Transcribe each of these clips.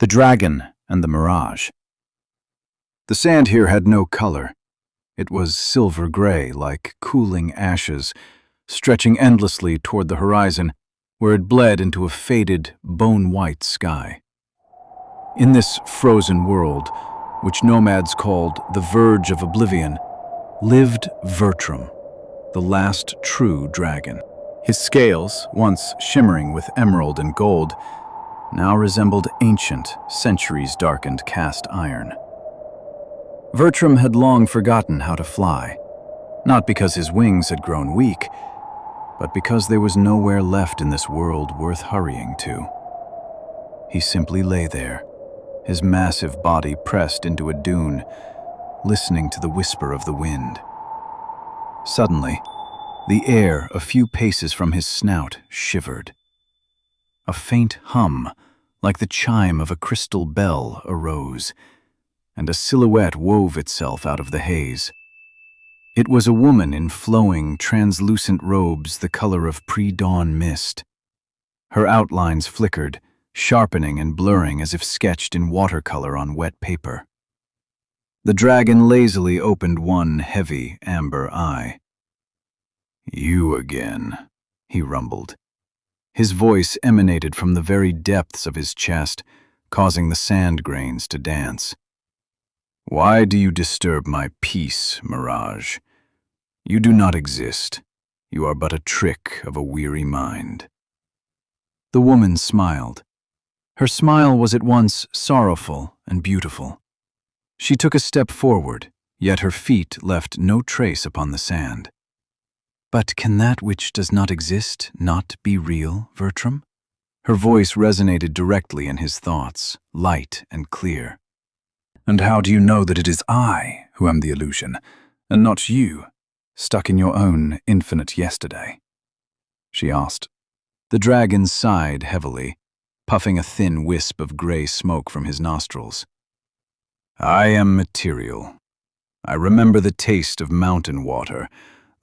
The Dragon and the Mirage. The sand here had no color. It was silver gray, like cooling ashes, stretching endlessly toward the horizon, where it bled into a faded, bone-white sky. In this frozen world, which nomads called the Verge of Oblivion, lived Vertram, the last true dragon. His scales, once shimmering with emerald and gold, now resembled ancient, centuries-darkened cast iron. Vertram had long forgotten how to fly, not because his wings had grown weak, but because there was nowhere left in this world worth hurrying to. He simply lay there, his massive body pressed into a dune, listening to the whisper of the wind. Suddenly, the air a few paces from his snout shivered. A faint hum, like the chime of a crystal bell, arose, and a silhouette wove itself out of the haze. It was a woman in flowing, translucent robes the color of pre-dawn mist. Her outlines flickered, sharpening and blurring as if sketched in watercolor on wet paper. The dragon lazily opened one heavy, amber eye. "You again," he rumbled. His voice emanated from the very depths of his chest, causing the sand grains to dance. "Why do you disturb my peace, Mirage? You do not exist. You are but a trick of a weary mind." The woman smiled. Her smile was at once sorrowful and beautiful. She took a step forward, yet her feet left no trace upon the sand. "But can that which does not exist not be real, Vertram?" Her voice resonated directly in his thoughts, light and clear. "And how do you know that it is I who am the illusion, and not you, stuck in your own infinite yesterday?" she asked. The dragon sighed heavily, puffing a thin wisp of gray smoke from his nostrils. "I am material. I remember the taste of mountain water,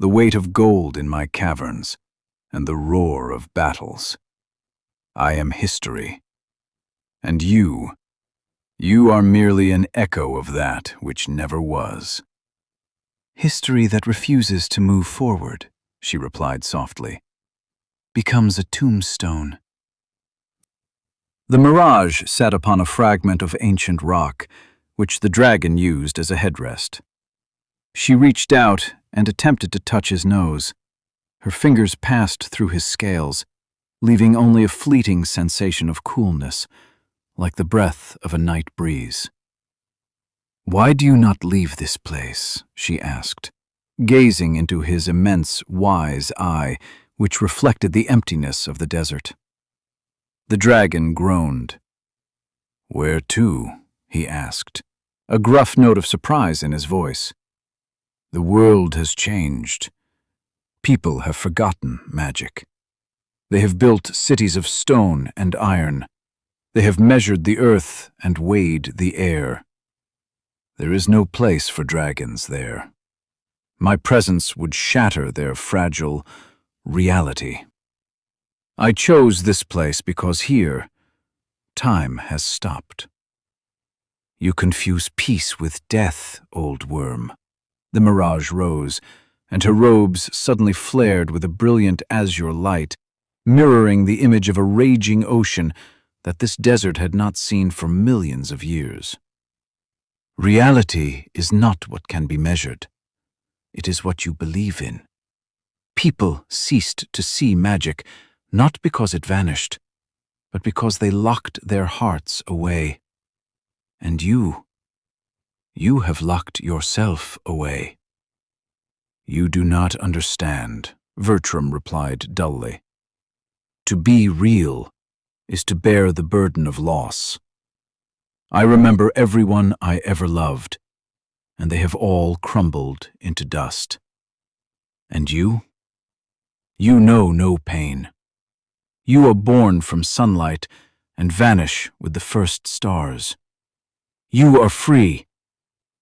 the weight of gold in my caverns, and the roar of battles. I am history. And you are merely an echo of that which never was." "History that refuses to move forward," she replied softly, "becomes a tombstone." The Mirage sat upon a fragment of ancient rock, which the dragon used as a headrest. She reached out and attempted to touch his nose. Her fingers passed through his scales, leaving only a fleeting sensation of coolness, like the breath of a night breeze. "Why do you not leave this place?" she asked, gazing into his immense, wise eye, which reflected the emptiness of the desert. The dragon groaned. "Where to?" he asked, a gruff note of surprise in his voice. "The world has changed. People have forgotten magic. They have built cities of stone and iron. They have measured the earth and weighed the air. There is no place for dragons there. My presence would shatter their fragile reality. I chose this place because here, time has stopped." "You confuse peace with death, old wyrm." The Mirage rose, and her robes suddenly flared with a brilliant azure light, mirroring the image of a raging ocean that this desert had not seen for millions of years. "Reality is not what can be measured. It is what you believe in. People ceased to see magic, not because it vanished, but because they locked their hearts away. And you have locked yourself away." "You do not understand," Vertram replied dully. "To be real is to bear the burden of loss. I remember everyone I ever loved, and they have all crumbled into dust. And you? You know no pain. You are born from sunlight and vanish with the first stars. You are free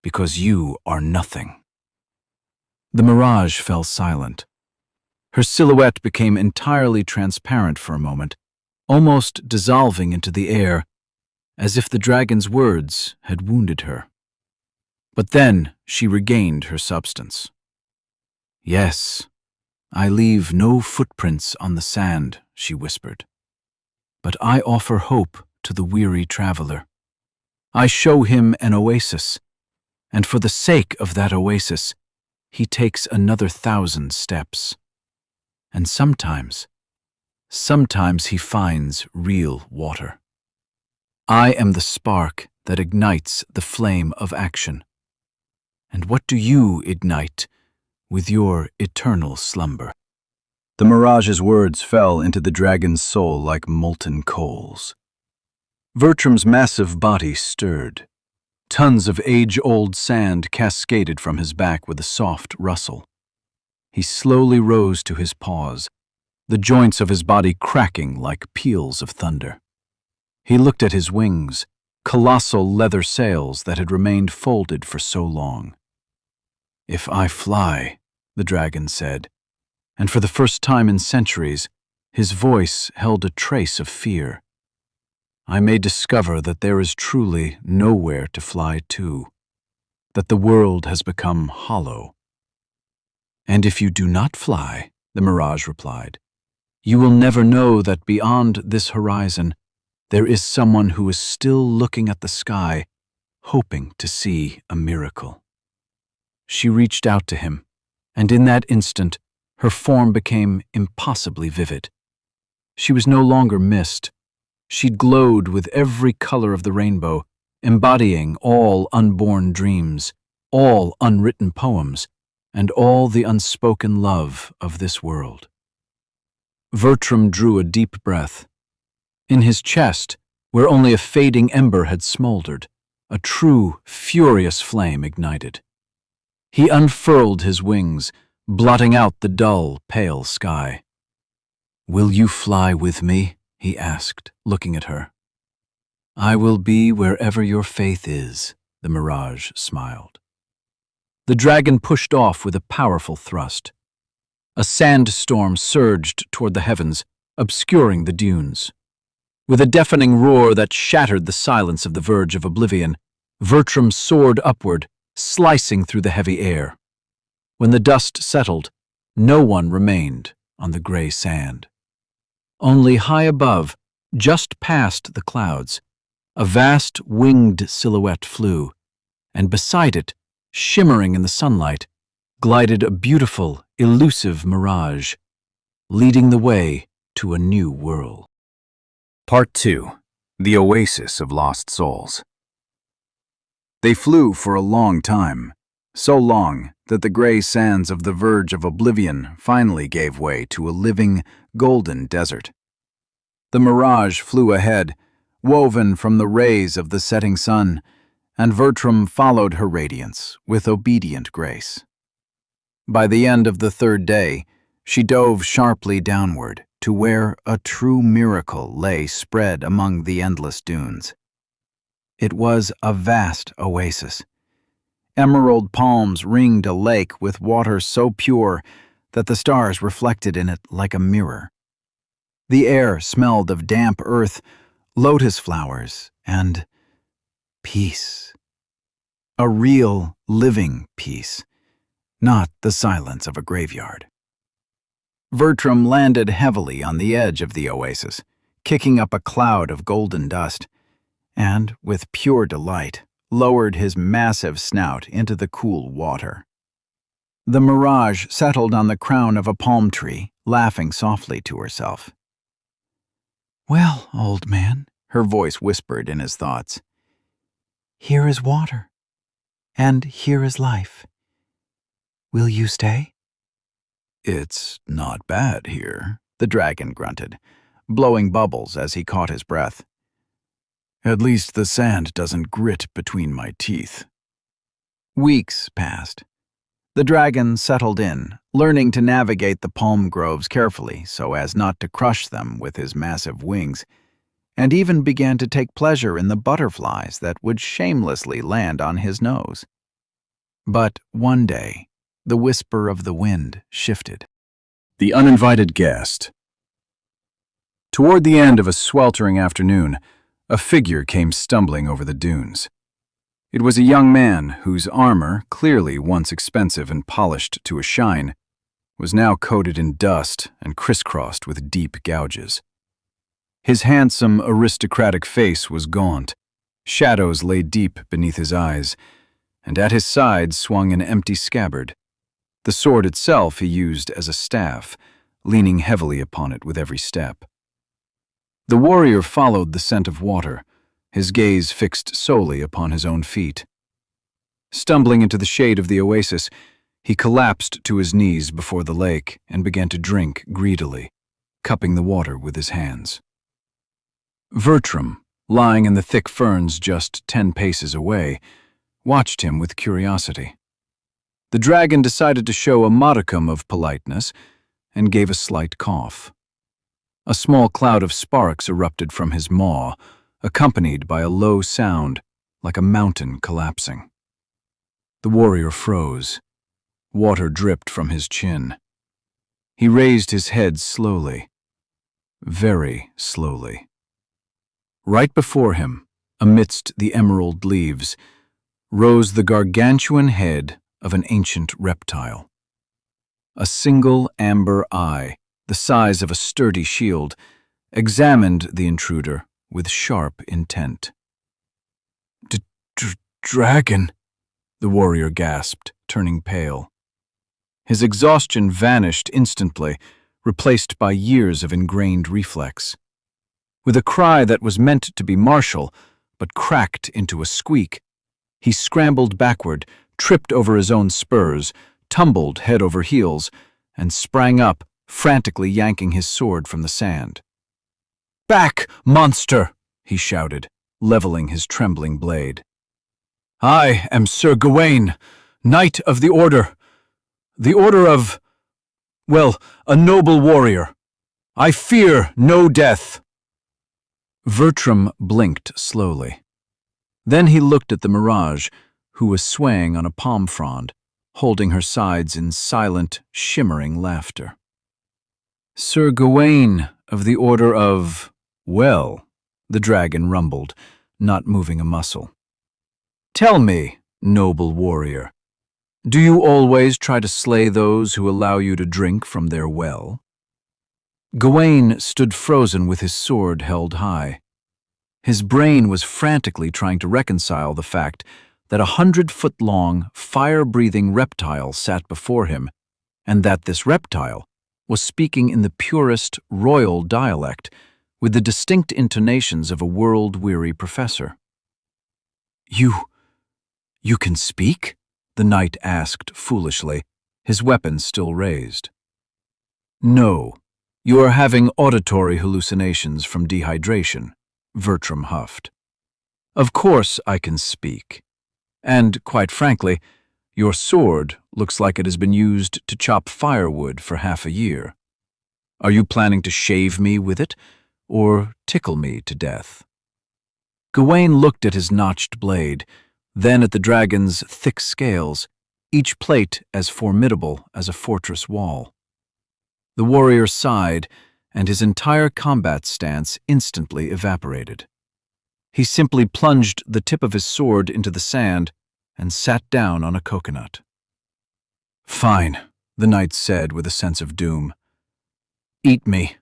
because you are nothing." The Mirage fell silent. Her silhouette became entirely transparent for a moment, almost dissolving into the air, as if the dragon's words had wounded her. But then she regained her substance. "Yes, I leave no footprints on the sand," she whispered. "But I offer hope to the weary traveler. I show him an oasis, and for the sake of that oasis, he takes another 1,000 steps. And sometimes he finds real water. I am the spark that ignites the flame of action. And what do you ignite with your eternal slumber?" The Mirage's words fell into the dragon's soul like molten coals. Vertram's massive body stirred. Tons of age-old sand cascaded from his back with a soft rustle. He slowly rose to his paws, the joints of his body cracking like peals of thunder. He looked at his wings, colossal leather sails that had remained folded for so long. "If I fly," the dragon said, and for the first time in centuries, his voice held a trace of fear, "I may discover that there is truly nowhere to fly to, that the world has become hollow." "And if you do not fly," the Mirage replied, "you will never know that beyond this horizon there is someone who is still looking at the sky, hoping to see a miracle." She reached out to him, and in that instant, her form became impossibly vivid. She was no longer mist. She glowed with every color of the rainbow, embodying all unborn dreams, all unwritten poems, and all the unspoken love of this world. Vertram drew a deep breath. In his chest, where only a fading ember had smoldered, a true, furious flame ignited. He unfurled his wings, blotting out the dull, pale sky. "Will you fly with me?" he asked, looking at her. "I will be wherever your faith is," the Mirage smiled. The dragon pushed off with a powerful thrust. A sandstorm surged toward the heavens, obscuring the dunes. With a deafening roar that shattered the silence of the Verge of Oblivion, Vertram soared upward, slicing through the heavy air. When the dust settled, no one remained on the gray sand. Only high above, just past the clouds, a vast winged silhouette flew, and beside it, shimmering in the sunlight, glided a beautiful, elusive mirage, leading the way to a new world. Part 2. The Oasis of Lost Souls. They flew for a long time, so long that the gray sands of the Verge of Oblivion finally gave way to a living, golden desert. The Mirage flew ahead, woven from the rays of the setting sun, and Vertram followed her radiance with obedient grace. By the end of the third day, she dove sharply downward to where a true miracle lay spread among the endless dunes. It was a vast oasis. Emerald palms ringed a lake with water so pure that the stars reflected in it like a mirror. The air smelled of damp earth, lotus flowers, and peace. A real, living peace, not the silence of a graveyard. Vertram landed heavily on the edge of the oasis, kicking up a cloud of golden dust, and, with pure delight, lowered his massive snout into the cool water. The Mirage settled on the crown of a palm tree, laughing softly to herself. "Well, old man," her voice whispered in his thoughts, "here is water, and here is life. Will you stay?" "It's not bad here," the dragon grunted, blowing bubbles as he caught his breath. "At least the sand doesn't grit between my teeth." Weeks passed. The dragon settled in, learning to navigate the palm groves carefully so as not to crush them with his massive wings, and even began to take pleasure in the butterflies that would shamelessly land on his nose. But one day, the whisper of the wind shifted. The uninvited guest. Toward the end of a sweltering afternoon, A figure came stumbling over the dunes. It was a young man whose armor, clearly once expensive and polished to a shine, was now coated in dust and crisscrossed with deep gouges. His handsome, aristocratic face was gaunt. Shadows lay deep beneath his eyes, and at his side swung an empty scabbard. The sword itself he used as a staff, leaning heavily upon it with every step. The warrior followed the scent of water, his gaze fixed solely upon his own feet. Stumbling into the shade of the oasis, he collapsed to his knees before the lake and began to drink greedily, cupping the water with his hands. Vertram, lying in the thick ferns just 10 paces away, watched him with curiosity. The dragon decided to show a modicum of politeness and gave a slight cough. A small cloud of sparks erupted from his maw, accompanied by a low sound like a mountain collapsing. The warrior froze. Water dripped from his chin. He raised his head slowly, very slowly. Right before him, amidst the emerald leaves, rose the gargantuan head of an ancient reptile. A single amber eye, the size of a sturdy shield, examined the intruder with sharp intent. "Dragon," the warrior gasped, turning pale. His exhaustion vanished instantly, replaced by years of ingrained reflex. With a cry that was meant to be martial, but cracked into a squeak, he scrambled backward, tripped over his own spurs, tumbled head over heels, and sprang up, frantically yanking his sword from the sand. "Back, monster!" he shouted, leveling his trembling blade. "I am Sir Gawain, Knight of the Order of, well, a noble warrior. I fear no death." Vertram blinked slowly. Then he looked at the Mirage, who was swaying on a palm frond, holding her sides in silent, shimmering laughter. "Sir Gawain of the Order of, well," the dragon rumbled, not moving a muscle. "Tell me, noble warrior, do you always try to slay those who allow you to drink from their well?" Gawain stood frozen with his sword held high. His brain was frantically trying to reconcile the fact that a 100-foot-long, fire-breathing reptile sat before him, and that this reptile was speaking in the purest royal dialect with the distinct intonations of a world-weary professor. You can speak?" the knight asked foolishly, his weapon still raised. "No, you are having auditory hallucinations from dehydration," Vertram huffed. "Of course I can speak. And, quite frankly, your sword looks like it has been used to chop firewood for half a year. Are you planning to shave me with it, or tickle me to death?" Gawain looked at his notched blade, then at the dragon's thick scales, each plate as formidable as a fortress wall. The warrior sighed, and his entire combat stance instantly evaporated. He simply plunged the tip of his sword into the sand and sat down on a coconut. "Fine," the knight said with a sense of doom. "Eat me.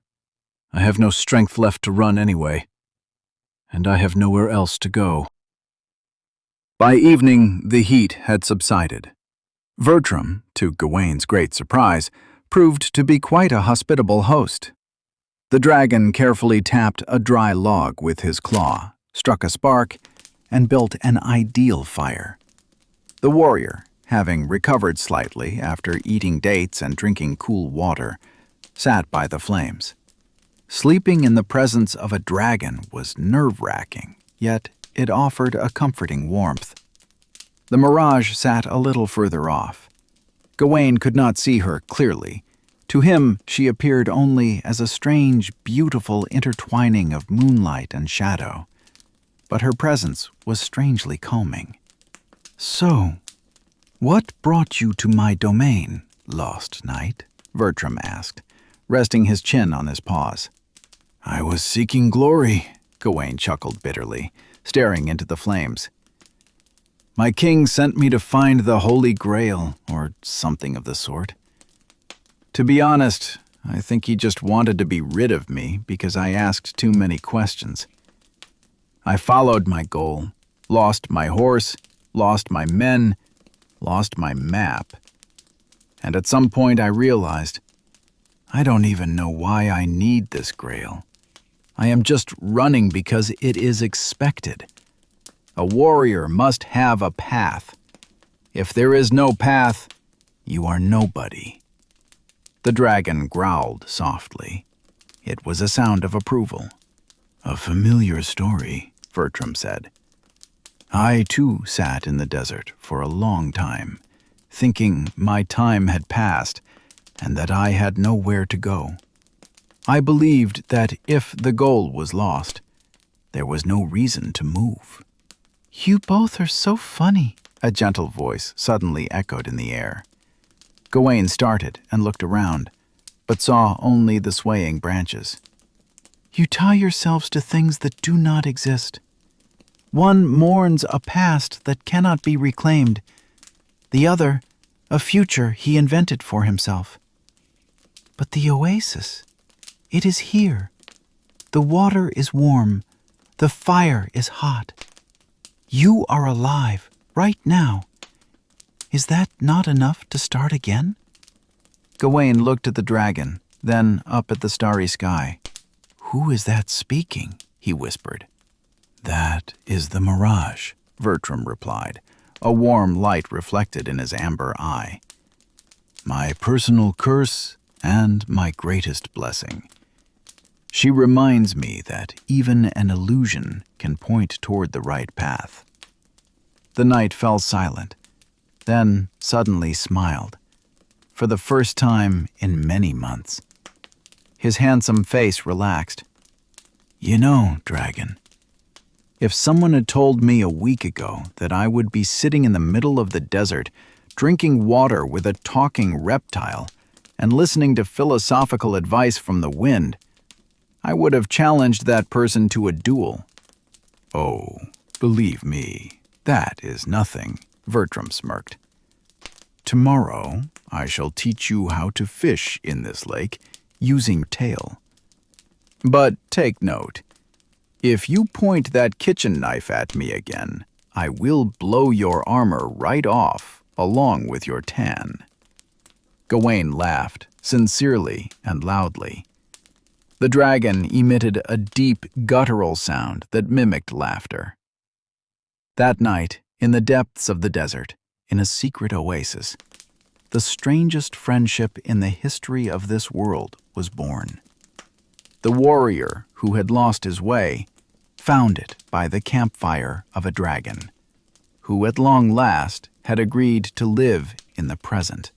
I have no strength left to run anyway, and I have nowhere else to go." By evening, the heat had subsided. Vertram, to Gawain's great surprise, proved to be quite a hospitable host. The dragon carefully tapped a dry log with his claw, struck a spark, and built an ideal fire. The warrior, having recovered slightly after eating dates and drinking cool water, sat by the flames. Sleeping in the presence of a dragon was nerve-wracking, yet it offered a comforting warmth. The Mirage sat a little further off. Gawain could not see her clearly. To him, she appeared only as a strange, beautiful intertwining of moonlight and shadow. But her presence was strangely calming. "So, what brought you to my domain, lost knight?" Vertram asked, resting his chin on his paws. "I was seeking glory," Gawain chuckled bitterly, staring into the flames. My king sent me to find the Holy Grail, or something of the sort. To be honest, I think he just wanted to be rid of me because I asked too many questions. I followed my goal, lost my horse, lost my men, lost my map. And at some point I realized, I don't even know why I need this grail. I am just running because it is expected. A warrior must have a path. If there is no path, you are nobody. The dragon growled softly. It was a sound of approval. A familiar story, Vertram said. I too sat in the desert for a long time, thinking my time had passed and that I had nowhere to go. I believed that if the goal was lost, there was no reason to move. You both are so funny, a gentle voice suddenly echoed in the air. Gawain started and looked around, but saw only the swaying branches. You tie yourselves to things that do not exist. One mourns a past that cannot be reclaimed, the other, a future he invented for himself. But the oasis, it is here. The water is warm, the fire is hot. You are alive, right now. Is that not enough to start again? Gawain looked at the dragon, then up at the starry sky. Who is that speaking? He whispered. That is the Mirage, Vertram replied, a warm light reflected in his amber eye. My personal curse and my greatest blessing. She reminds me that even an illusion can point toward the right path. The knight fell silent, then suddenly smiled, for the first time in many months. His handsome face relaxed. You know, dragon, if someone had told me a week ago that I would be sitting in the middle of the desert, drinking water with a talking reptile, and listening to philosophical advice from the wind, I would have challenged that person to a duel. Oh, believe me, that is nothing, Vertram smirked. Tomorrow, I shall teach you how to fish in this lake using tail. But take note, if you point that kitchen knife at me again, I will blow your armor right off, along with your tan. Gawain laughed, sincerely and loudly. The dragon emitted a deep, guttural sound that mimicked laughter. That night, in the depths of the desert, in a secret oasis, the strangest friendship in the history of this world was born. The warrior who had lost his way found it by the campfire of a dragon, who at long last had agreed to live in the present.